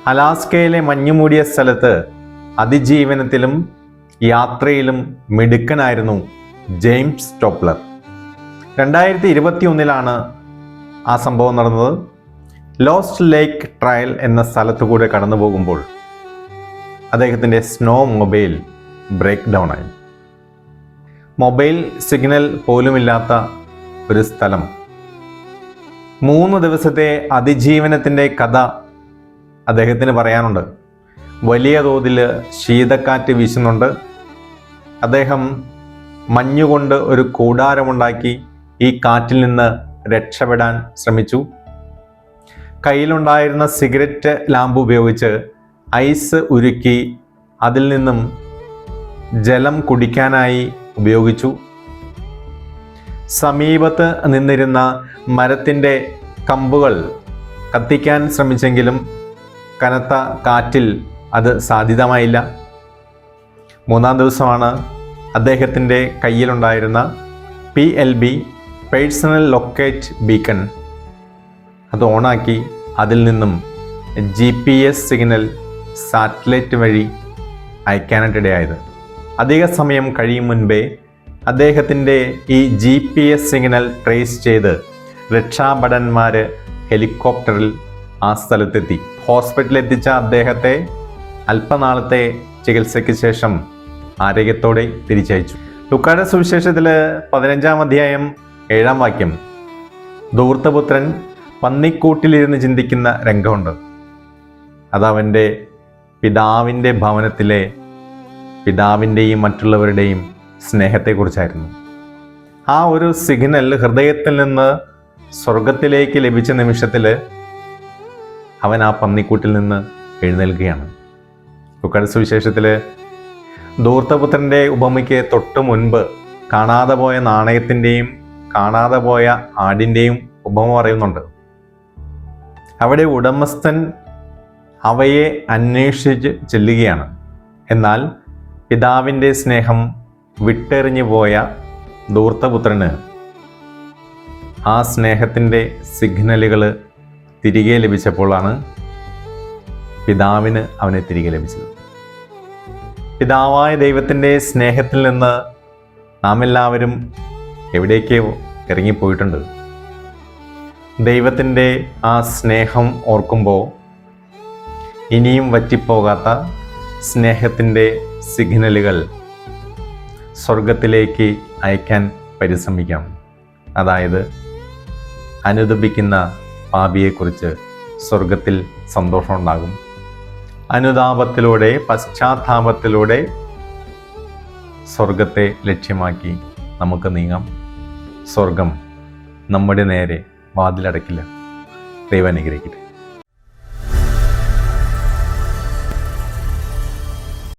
അലാസ്കയിലെ മഞ്ഞുമൂടിയ സ്ഥലത്ത് അതിജീവനത്തിലും യാത്രയിലും മിടുക്കനായിരുന്നു ജെയിംസ് ടോപ്ലർ. 2021 ആ സംഭവം നടന്നത്. ലോസ്റ്റ് ലേക്ക് ട്രയൽ എന്ന സ്ഥലത്തു കൂടെ കടന്നു പോകുമ്പോൾ അദ്ദേഹത്തിൻ്റെ സ്നോ മൊബൈൽ ബ്രേക്ക് ഡൗൺ ആയി. മൊബൈൽ സിഗ്നൽ പോലുമില്ലാത്ത ഒരു സ്ഥലം. 3 ദിവസത്തെ അതിജീവനത്തിൻ്റെ കഥ അദ്ദേഹത്തിന് പറയാനുണ്ട്. വലിയ തോതിൽ ശീതക്കാറ്റ് വീശുന്നുണ്ട്. അദ്ദേഹം മഞ്ഞുകൊണ്ട് ഒരു കൂടാരമുണ്ടാക്കി ഈ കാറ്റിൽ നിന്ന് രക്ഷപ്പെടാൻ ശ്രമിച്ചു. കയ്യിലുണ്ടായിരുന്ന സിഗരറ്റ് ലാമ്പ് ഉപയോഗിച്ച് ഐസ് ഉരുക്കി അതിൽ നിന്നും ജലം കുടിക്കാനായി ഉപയോഗിച്ചു. സമീപത്ത് നിന്നിരുന്ന മരത്തിൻ്റെ കമ്പുകൾ കത്തിക്കാൻ ശ്രമിച്ചെങ്കിലും കനത്ത കാറ്റിൽ അത് സാധ്യമായില്ല. 3-ാം ദിവസമാണ് അദ്ദേഹത്തിൻ്റെ കയ്യിലുണ്ടായിരുന്ന PLB പേഴ്സണൽ ലൊക്കേറ്റ് ബീക്കൺ അത് ഓണാക്കി അതിൽ നിന്നും GPS സിഗ്നൽ സാറ്റലൈറ്റ് വഴി അയക്കാനായിട്ടിടയായത്. അധിക സമയം കഴിയും മുൻപേ അദ്ദേഹത്തിൻ്റെ ഈ GPS സിഗ്നൽ ട്രേസ് ചെയ്ത് രക്ഷാഭടന്മാർ ഹെലികോപ്റ്ററിൽ ആ സ്ഥലത്തെത്തി. ഹോസ്പിറ്റലിൽ എത്തിച്ച അദ്ദേഹത്തെ അല്പനാളത്തെ ചികിത്സയ്ക്ക് ശേഷം ആരോഗ്യത്തോടെ തിരിച്ചയച്ചു. ലൂക്കായുടെ സുവിശേഷത്തിൽ 15-ാം അധ്യായം 7-ാം വാക്യം ധൂർത്തപുത്രൻ പന്നിക്കൂട്ടിലിരുന്ന് ചിന്തിക്കുന്ന രംഗമുണ്ട്. അതവൻ്റെ പിതാവിൻ്റെ ഭവനത്തിലെ പിതാവിൻ്റെയും മറ്റുള്ളവരുടെയും സ്നേഹത്തെക്കുറിച്ചായിരുന്നു. ആ ഒരു സിഗ്നൽ ഹൃദയത്തിൽ നിന്ന് സ്വർഗത്തിലേക്ക് ലഭിച്ച നിമിഷത്തിൽ അവൻ ആ പന്നിക്കൂട്ടിൽ നിന്ന് എഴുന്നേൽക്കുകയാണ്. ലൂക്കായുടെ സുവിശേഷത്തിൽ ധൂർത്തപുത്രൻ്റെ ഉപമയ്ക്ക് തൊട്ട് മുൻപ് കാണാതെ പോയ നാണയത്തിൻ്റെയും കാണാതെ പോയ ആടിൻ്റെയും ഉപമ പറയുന്നുണ്ട്. അവിടെ ഉടമസ്ഥൻ അവയെ അന്വേഷിച്ച് ചെല്ലുകയാണ്. എന്നാൽ പിതാവിൻ്റെ സ്നേഹം വിട്ടെറിഞ്ഞു പോയ ധൂർത്തപുത്രന് ആ സ്നേഹത്തിൻ്റെ സിഗ്നലുകൾ തിരികെ ലഭിച്ചപ്പോഴാണ് പിതാവിന് അവനെ തിരികെ ലഭിച്ചത്. പിതാവായ ദൈവത്തിൻ്റെ സ്നേഹത്തിൽ നിന്ന് നാം എല്ലാവരും എവിടേക്കോ ഇറങ്ങിപ്പോയിട്ടുണ്ട്. ദൈവത്തിൻ്റെ ആ സ്നേഹം ഓർക്കുമ്പോൾ ഇനിയും വറ്റിപ്പോകാത്ത സ്നേഹത്തിൻ്റെ സിഗ്നലുകൾ സ്വർഗത്തിലേക്ക് അയക്കാൻ പരിശ്രമിക്കാം. അതായത് അനുതപിക്കുന്ന പാപിയെക്കുറിച്ച് സ്വർഗത്തിൽ സന്തോഷമുണ്ടാകും. അനുതാപത്തിലൂടെ പശ്ചാത്താപത്തിലൂടെ സ്വർഗത്തെ ലക്ഷ്യമാക്കി നമുക്ക് നീങ്ങാം. സ്വർഗം നമ്മുടെ നേരെ വാതിലടക്കില്ല. ദൈവം അനുഗ്രഹിക്കട്ടെ.